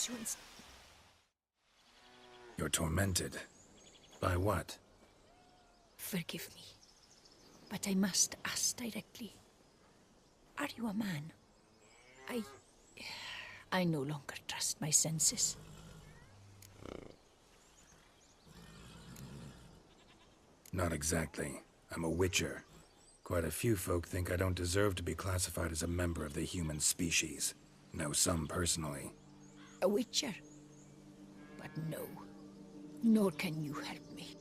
curse you and... You're tormented. By what? Forgive me, but I must ask directly. Are you a man? I no longer trust my senses. Not exactly. I'm a witcher. Quite a few folk think I don't deserve to be classified as a member of the human species. Know some personally. A witcher? But no. Nor can you help me.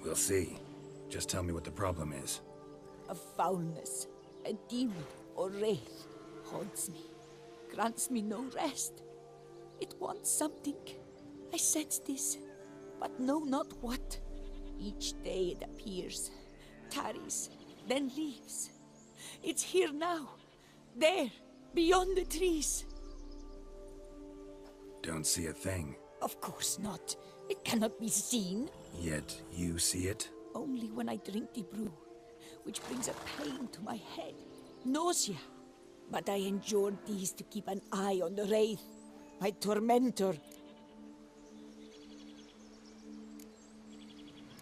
We'll see. Just tell me what the problem is. A foulness, a demon or wraith haunts me, grants me no rest. It wants something. I sense this, but know not what. Each day it appears, tarries, then leaves. It's here now, there, beyond the trees. Don't see a thing. Of course not. It cannot be seen. Yet you see it? Only when I drink the brew, which brings a pain to my head, nausea. But I endured these to keep an eye on the wraith, my tormentor.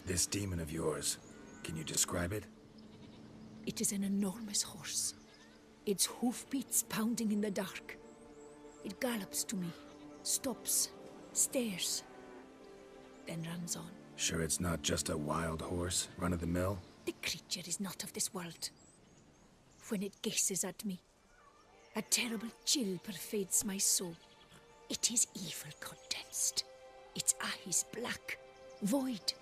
This demon of yours, can you describe it? It is an enormous horse, its hoofbeats pounding in the dark. It gallops to me, stops, stares, then runs on. Sure it's not just a wild horse, run-of-the-mill? The creature is not of this world. When it gazes at me, a terrible chill pervades my soul. It is evil condensed, its eyes black, void.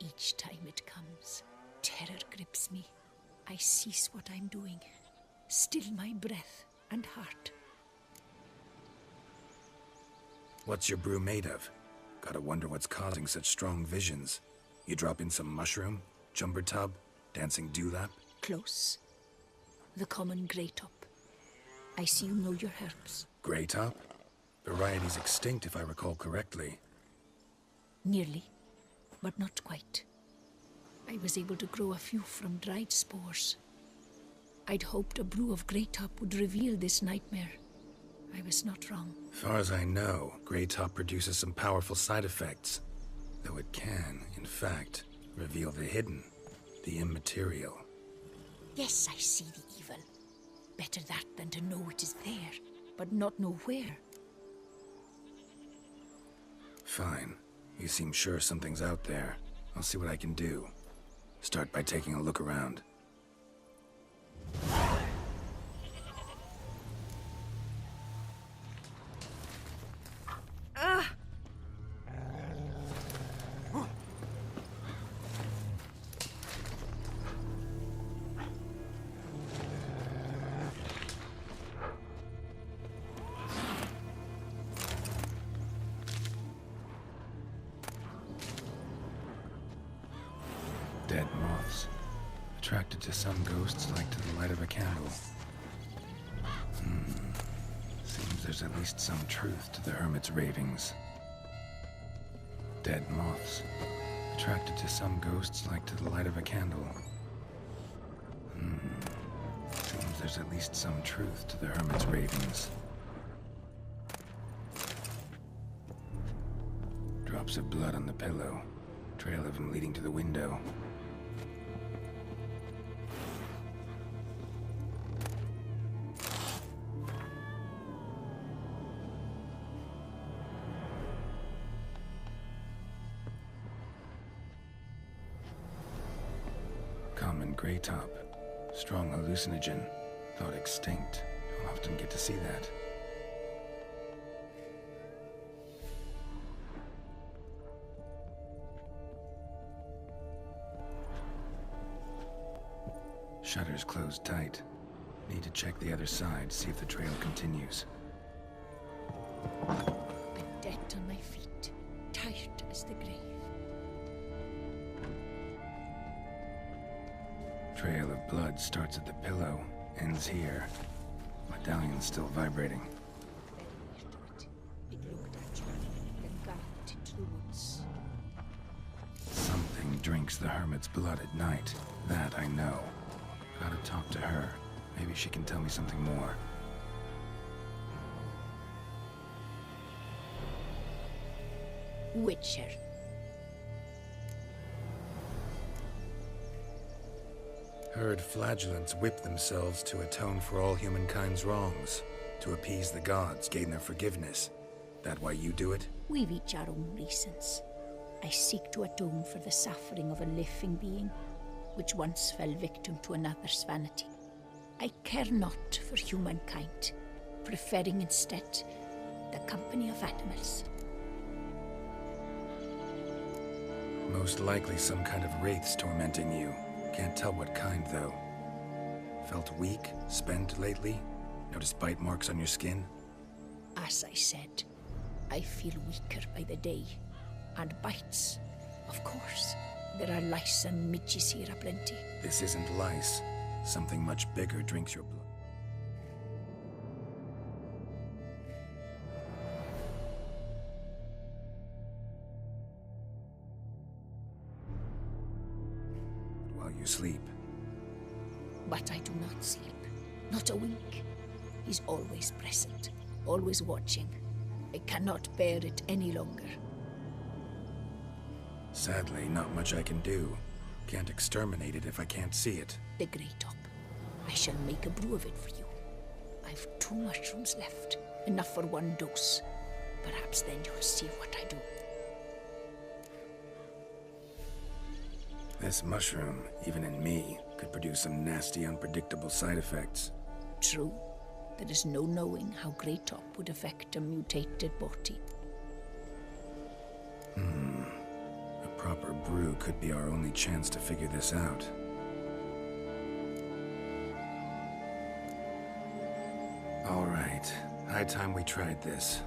Each time it comes, terror grips me. I cease what I'm doing, still my breath and heart. What's your brew made of? Gotta wonder what's causing such strong visions. You drop in some mushroom, jumper tub, dancing dewlap? Close. The common grey top. I see you know your herbs. Grey top? Variety's extinct if I recall correctly. Nearly, but not quite. I was able to grow a few from dried spores. I'd hoped a brew of grey top would reveal this nightmare. I was not wrong. Far as I know, grey top produces some powerful side effects. Though it can, in fact, reveal the hidden, the immaterial. Yes, I see the evil. Better that than to know it is there, but not know where. Fine. You seem sure something's out there. I'll see what I can do. Start by taking a look around. Dead moths. Attracted to some ghosts like to the light of a candle. Seems there's at least some truth to the hermit's ravings. Dead moths. Attracted to some ghosts like to the light of a candle. Seems there's at least some truth to the hermit's ravings. Drops of blood on the pillow. Trail of him leading to the window. Common grey top. Strong hallucinogen. Thought extinct. Don't often get to see that. Shutters closed tight. Need to check the other side, see if the trail continues. I'm dead on my feet, tired as the grave. Trail of blood starts at the pillow, ends here. Medallion's still vibrating. Very near to it. It looked at you, then galloped into the woods. Something drinks the hermit's blood at night. That I know. Gotta talk to her. Maybe she can tell me something more. Witcher. Heard flagellants whip themselves to atone for all humankind's wrongs, to appease the gods, gain their forgiveness. That why you do it? We've each our own reasons. I seek to atone for the suffering of a living being, which once fell victim to another's vanity. I care not for humankind, preferring instead the company of animals. Most likely some kind of wraiths tormenting you. Can't tell what kind, though. Felt weak, spent lately? Noticed bite marks on your skin? As I said, I feel weaker by the day. And bites, of course. There are lice and midges here aplenty. This isn't lice. Something much bigger drinks your blood. While you sleep. But I do not sleep. Not a wink. He's always present, always watching. I cannot bear it any longer. Sadly, not much I can do. Can't exterminate it if I can't see it. The Grey Top. I shall make a brew of it for you. I've 2 mushrooms left. Enough for 1 dose. Perhaps then you'll see what I do. This mushroom, even in me, could produce some nasty, unpredictable side effects. True. There is no knowing how Grey Top would affect a mutated body. A proper brew could be our only chance to figure this out. All right. High time we tried this.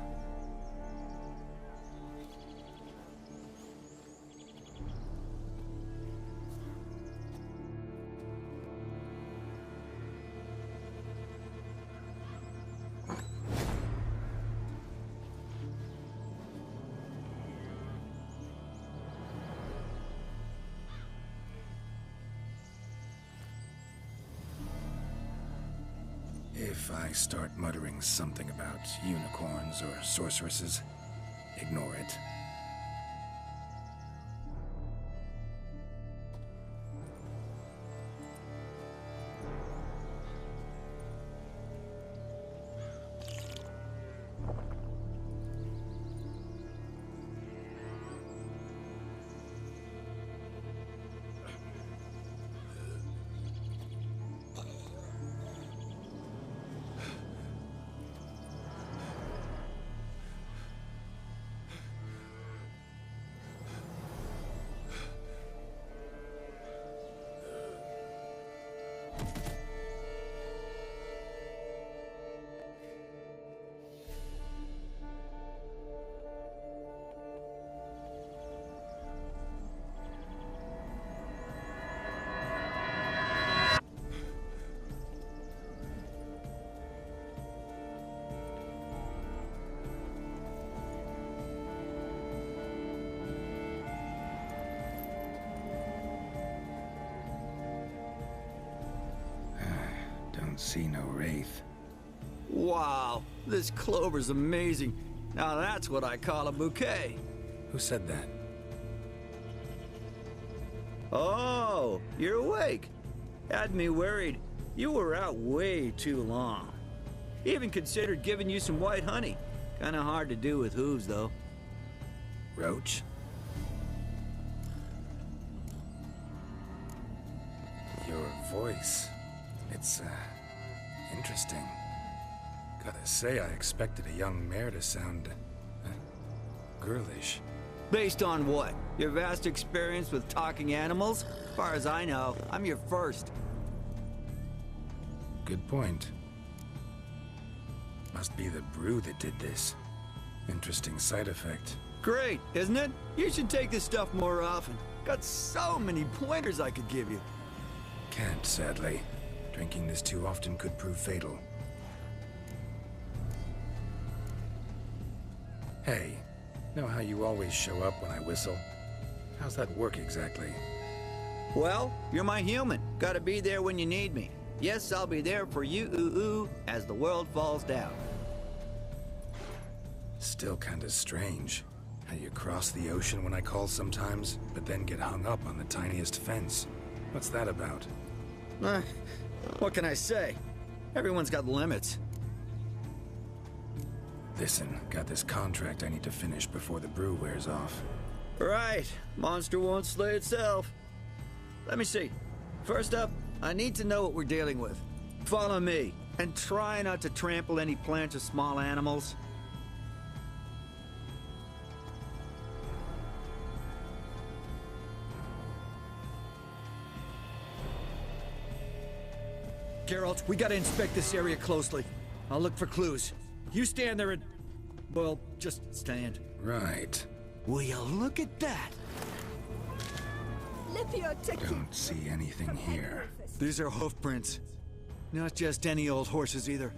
If I start muttering something about unicorns or sorceresses, ignore it. Don't see no wraith. Wow, this clover's amazing. Now that's what I call a bouquet. Who said that? Oh, you're awake. Had me worried. You were out way too long. Even considered giving you some white honey. Kinda hard to do with hooves, though. Roach? Your voice. It's, interesting. Gotta say, I expected a young mare to sound, girlish. Based on what? Your vast experience with talking animals? As far as I know, I'm your first. Good point. Must be the brew that did this. Interesting side effect. Great, isn't it? You should take this stuff more often. Got so many pointers I could give you. Can't, sadly. Drinking this too often could prove fatal. Hey, know how you always show up when I whistle? How's that work exactly? Well, you're my human. Gotta be there when you need me. Yes, I'll be there for you, as the world falls down. Still kinda strange. How you cross the ocean when I call sometimes, but then get hung up on the tiniest fence. What's that about? What can I say? Everyone's got limits. Listen, got this contract I need to finish before the brew wears off. Right. Monster won't slay itself. Let me see. First up, I need to know what we're dealing with. Follow me, and try not to trample any plants or small animals. Geralt, we gotta inspect this area closely. I'll look for clues. You stand there and... well, just stand. Right. Will you look at that? Don't see anything here. These are hoof prints. Not just any old horses either.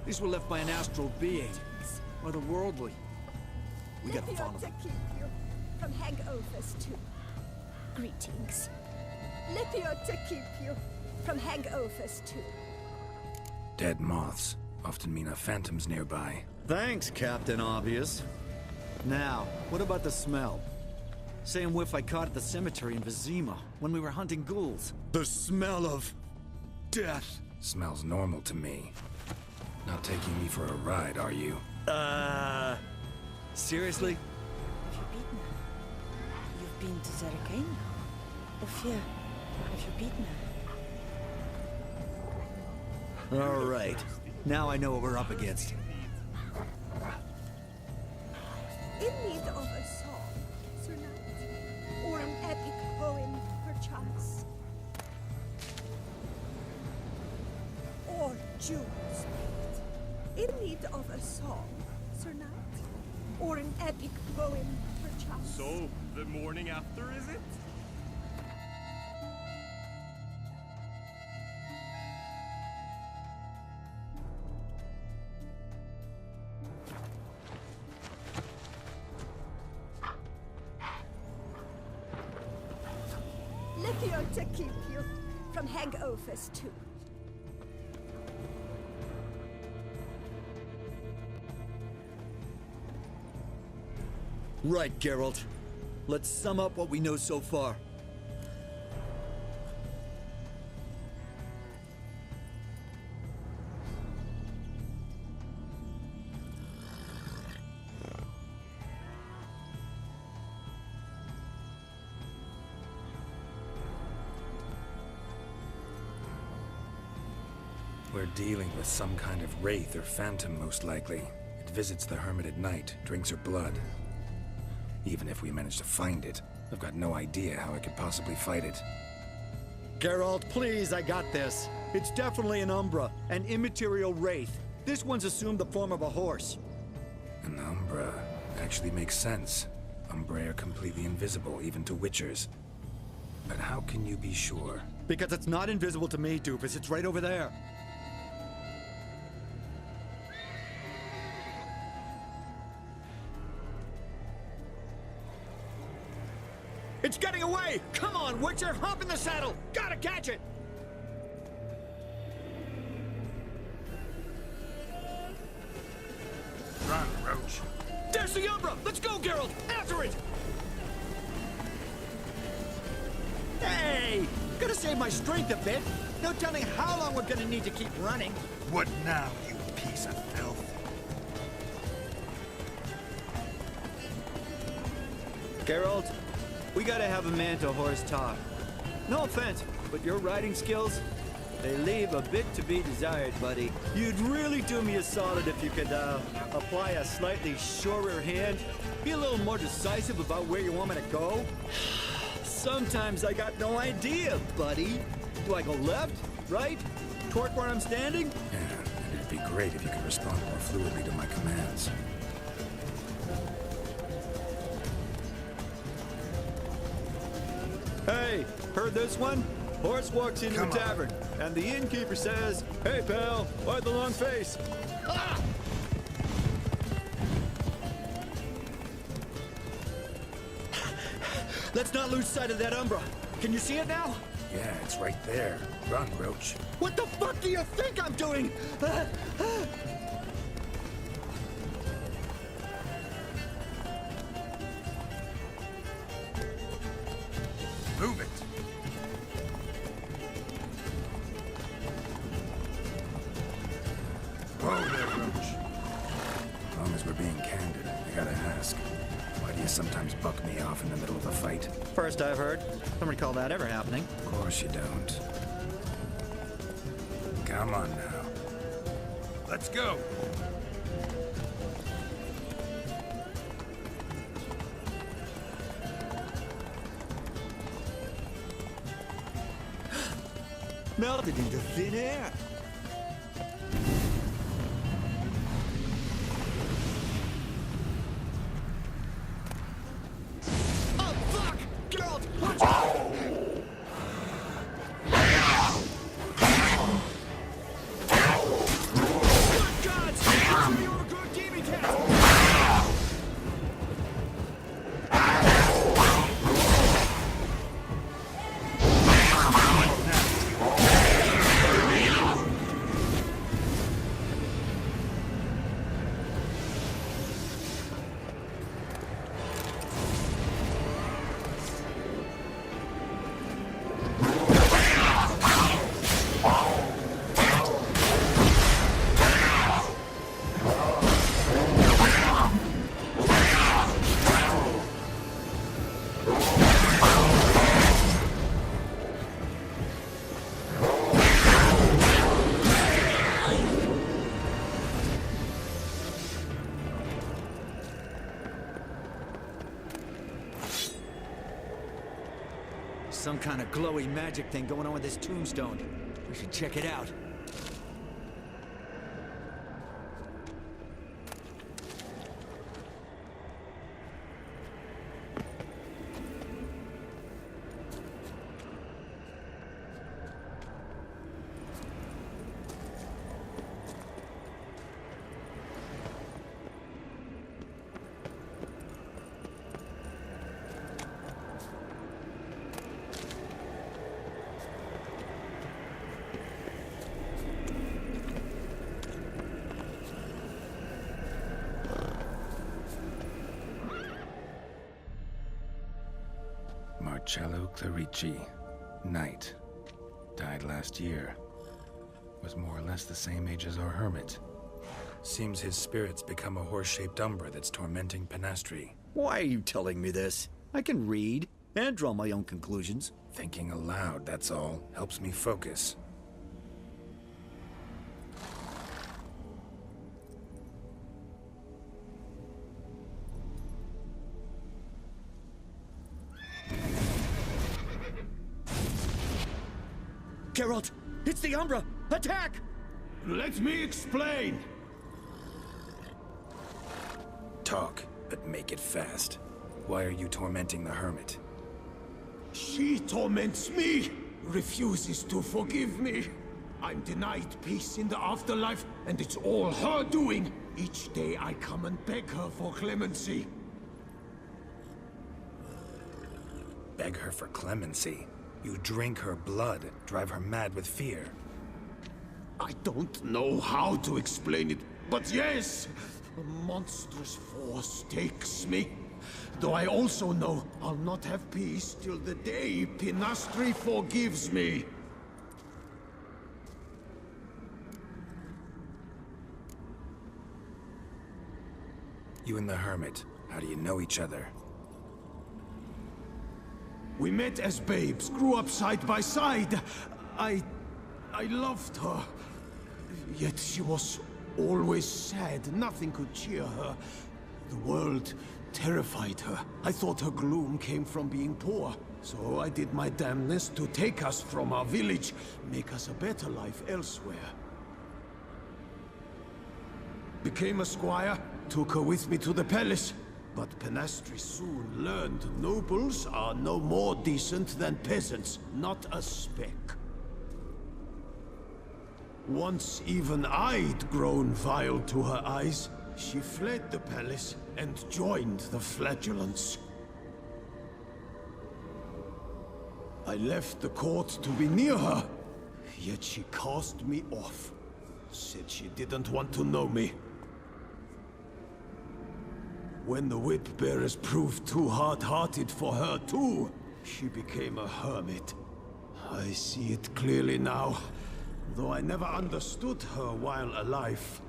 These were left by an astral being. Otherworldly. We gotta follow them. From Hag Ophis too. Greetings. Lithio to keep you. From Hag Ophis too. Dead moths often mean a phantom's nearby. Thanks, Captain Obvious. Now, what about the smell? Same whiff I caught at the cemetery in Vizima when we were hunting ghouls. The smell of... death. Smells normal to me. Not taking me for a ride, are you? Seriously? Have you beaten her? You've been to Zerakain? Ophir, have you beaten her? All right. Now I know what we're up against. In need of a song, Sir Knight, or an epic poem, perchance, or June's Fate. In need of a song, Sir Knight, or an epic poem, perchance. So, the morning after, is it? Lithio to keep you. From Hag Ophis too. Right, Geralt. Let's sum up what we know so far. We're dealing with some kind of wraith or phantom, most likely. It visits the hermit at night, drinks her blood. Even if we manage to find it, I've got no idea how I could possibly fight it. Geralt, please, I got this. It's definitely an Umbra, an immaterial wraith. This one's assumed the form of a horse. An Umbra actually makes sense. Umbra are completely invisible, even to Witchers. But how can you be sure? Because it's not invisible to me, Doofus. It's right over there. It's getting away! Come on, Witcher! Hop in the saddle! Gotta catch it! Run, Roach. There's the Umbra! Let's go, Geralt! After it! Hey! Gotta save my strength a bit. No telling how long we're gonna need to keep running. What now, you piece of filth? Geralt, we gotta have a man-to-horse talk. No offense, but your riding skills, they leave a bit to be desired, buddy. You'd really do me a solid if you could, apply a slightly surer hand. Be a little more decisive about where you want me to go. Sometimes I got no idea, buddy. Do I go left, right, toward where I'm standing? Yeah, and it'd be great if you could respond more fluidly to my commands. Hey, heard this one? Horse walks into Come a on. tavern, and the innkeeper says, "Hey, pal, why the long face?" Ah! Let's not lose sight of that Umbra. Can you see it now? Yeah, it's right there. Run, Roach. What the fuck do you think I'm doing? ask? Why do you sometimes buck me off in the middle of a fight? First I've heard. Don't recall that ever happening. Of course you don't. Come on now. Let's go! Melted into thin air. Oh, fuck! Geralt, watch out! Good gods! It's me over good gaming cat! Some kind of glowy magic thing going on with this tombstone. We should check it out. Marcello Clerici, Knight. Died last year. Was more or less the same age as our hermit. Seems his spirit's become a horse-shaped umbra that's tormenting Penastri. Why are you telling me this? I can read and draw my own conclusions. Thinking aloud, that's all. Helps me focus. Geralt, it's the Umbra! Attack! Let me explain! Talk, but make it fast. Why are you tormenting the hermit? She torments me, refuses to forgive me. I'm denied peace in the afterlife, and it's all her doing. Each day I come and beg her for clemency. Beg her for clemency? You drink her blood, drive her mad with fear. I don't know how to explain it, but yes, a monstrous force takes me. Though I also know I'll not have peace till the day Penastri forgives me. You and the hermit, how do you know each other? We met as babes, grew up side by side. I loved her. Yet she was always sad. Nothing could cheer her. The world terrified her. I thought her gloom came from being poor. So I did my damnedest to take us from our village, make us a better life elsewhere. Became a squire, took her with me to the palace. But Penastri soon learned nobles are no more decent than peasants, not a speck. Once even I'd grown vile to her eyes, she fled the palace and joined the flagellants. I left the court to be near her, yet she cast me off. Said she didn't want to know me. When the whip-bearers proved too hard-hearted for her too, she became a hermit. I see it clearly now, though I never understood her while alive.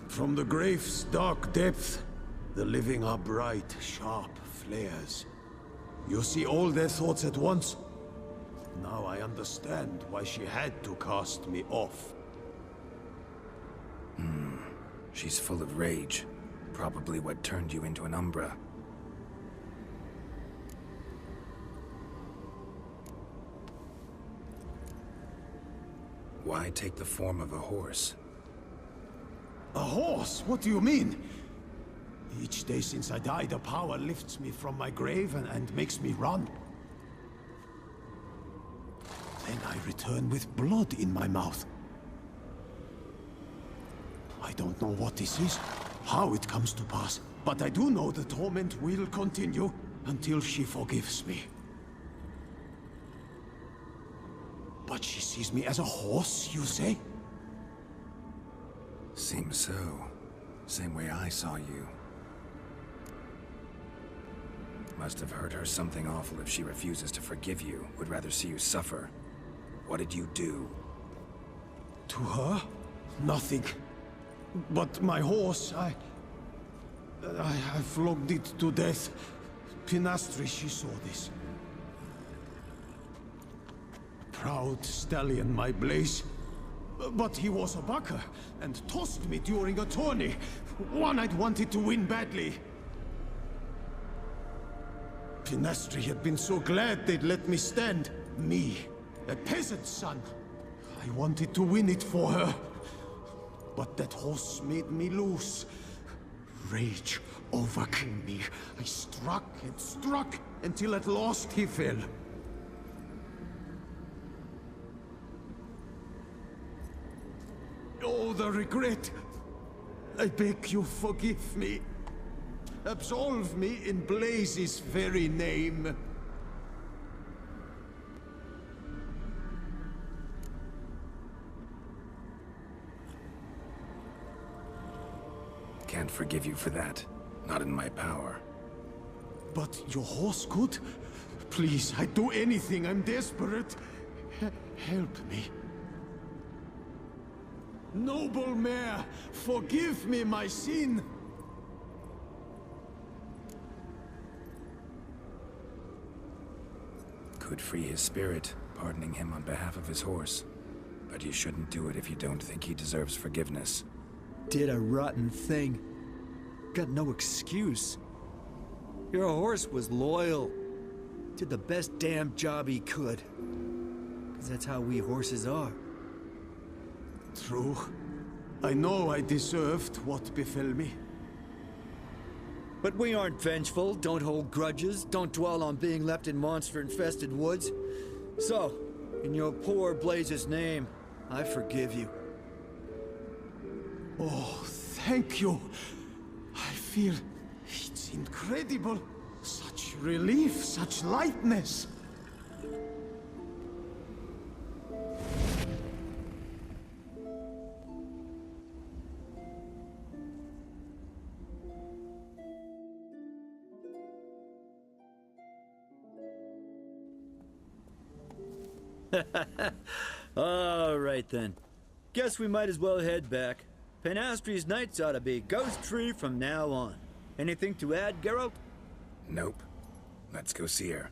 From the grave's dark depth, the living are bright, sharp flares. You see all their thoughts at once? Now I understand why she had to cast me off. She's full of rage. Probably what turned you into an Umbra. Why take the form of a horse? A horse? What do you mean? Each day since I died, a power lifts me from my grave and makes me run. Then I return with blood in my mouth. I don't know what this is, how it comes to pass, but I do know the torment will continue until she forgives me. But she sees me as a horse, you say? Seems so. Same way I saw you. Must have hurt her something awful if she refuses to forgive you. Would rather see you suffer. What did you do? To her? Nothing. But my horse, I flogged it to death. Pinastri, she saw this. Proud stallion, my Blaze. But he was a bucker, and tossed me during a tourney. One I'd wanted to win badly. Pinastri had been so glad they'd let me stand. Me, a peasant's son. I wanted to win it for her. But that horse made me loose. Rage overcame me. I struck and struck, until at last he fell. Oh, the regret! I beg you, forgive me. Absolve me in Blaze's very name. Can't forgive you for that. Not in my power. But your horse could? Please, I'd do anything. I'm desperate. Help me. Noble mare, forgive me my sin. Could free his spirit, pardoning him on behalf of his horse. But you shouldn't do it if you don't think he deserves forgiveness. Did a rotten thing. Got no excuse. Your horse was loyal. Did the best damn job he could. 'Cause that's how we horses are. True. I know I deserved what befell me. But we aren't vengeful, don't hold grudges, don't dwell on being left in monster-infested woods. So, in your poor Blaze's name, I forgive you. Oh, thank you. I feel it's incredible. Such relief, such lightness. All right then. Guess we might as well head back. Penastri's nights ought to be ghost-free from now on. Anything to add, Geralt? Nope. Let's go see her.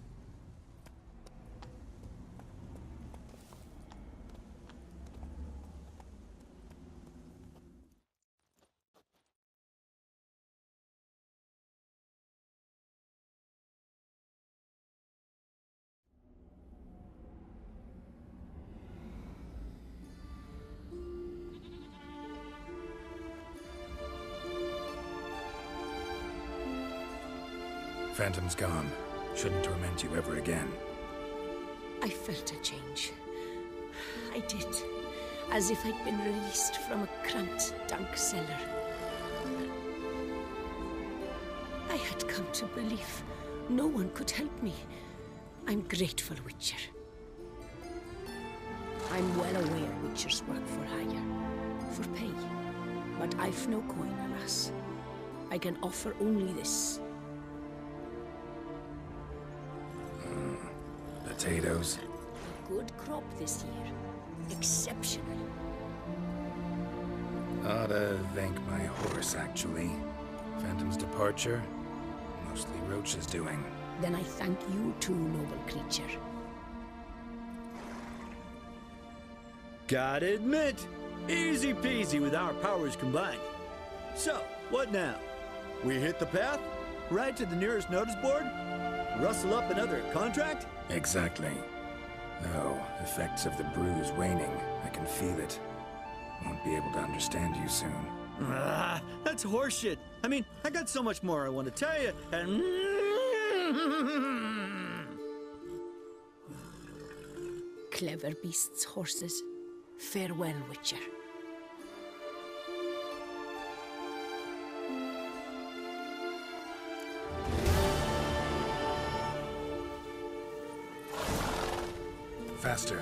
Phantom's gone. Shouldn't torment you ever again. I felt a change. I did. As if I'd been released from a cramped, dank cellar. I had come to believe no one could help me. I'm grateful, Witcher. I'm well aware Witchers work for hire, for pay. But I've no coin, alas. I can offer only this. Potatoes. Good crop this year. Exceptional. Oughta thank my horse, actually. Phantom's departure, mostly Roach's doing. Then I thank you too, noble creature. Gotta admit, easy peasy with our powers combined. So, what now? We hit the path? Right to the nearest notice board? Rustle up another contract? Exactly. Though, effects of the bruise waning. I can feel it. Won't be able to understand you soon. Ah, that's horseshit. I mean, I got so much more I want to tell you, and... Clever beasts, horses. Farewell, Witcher. Faster.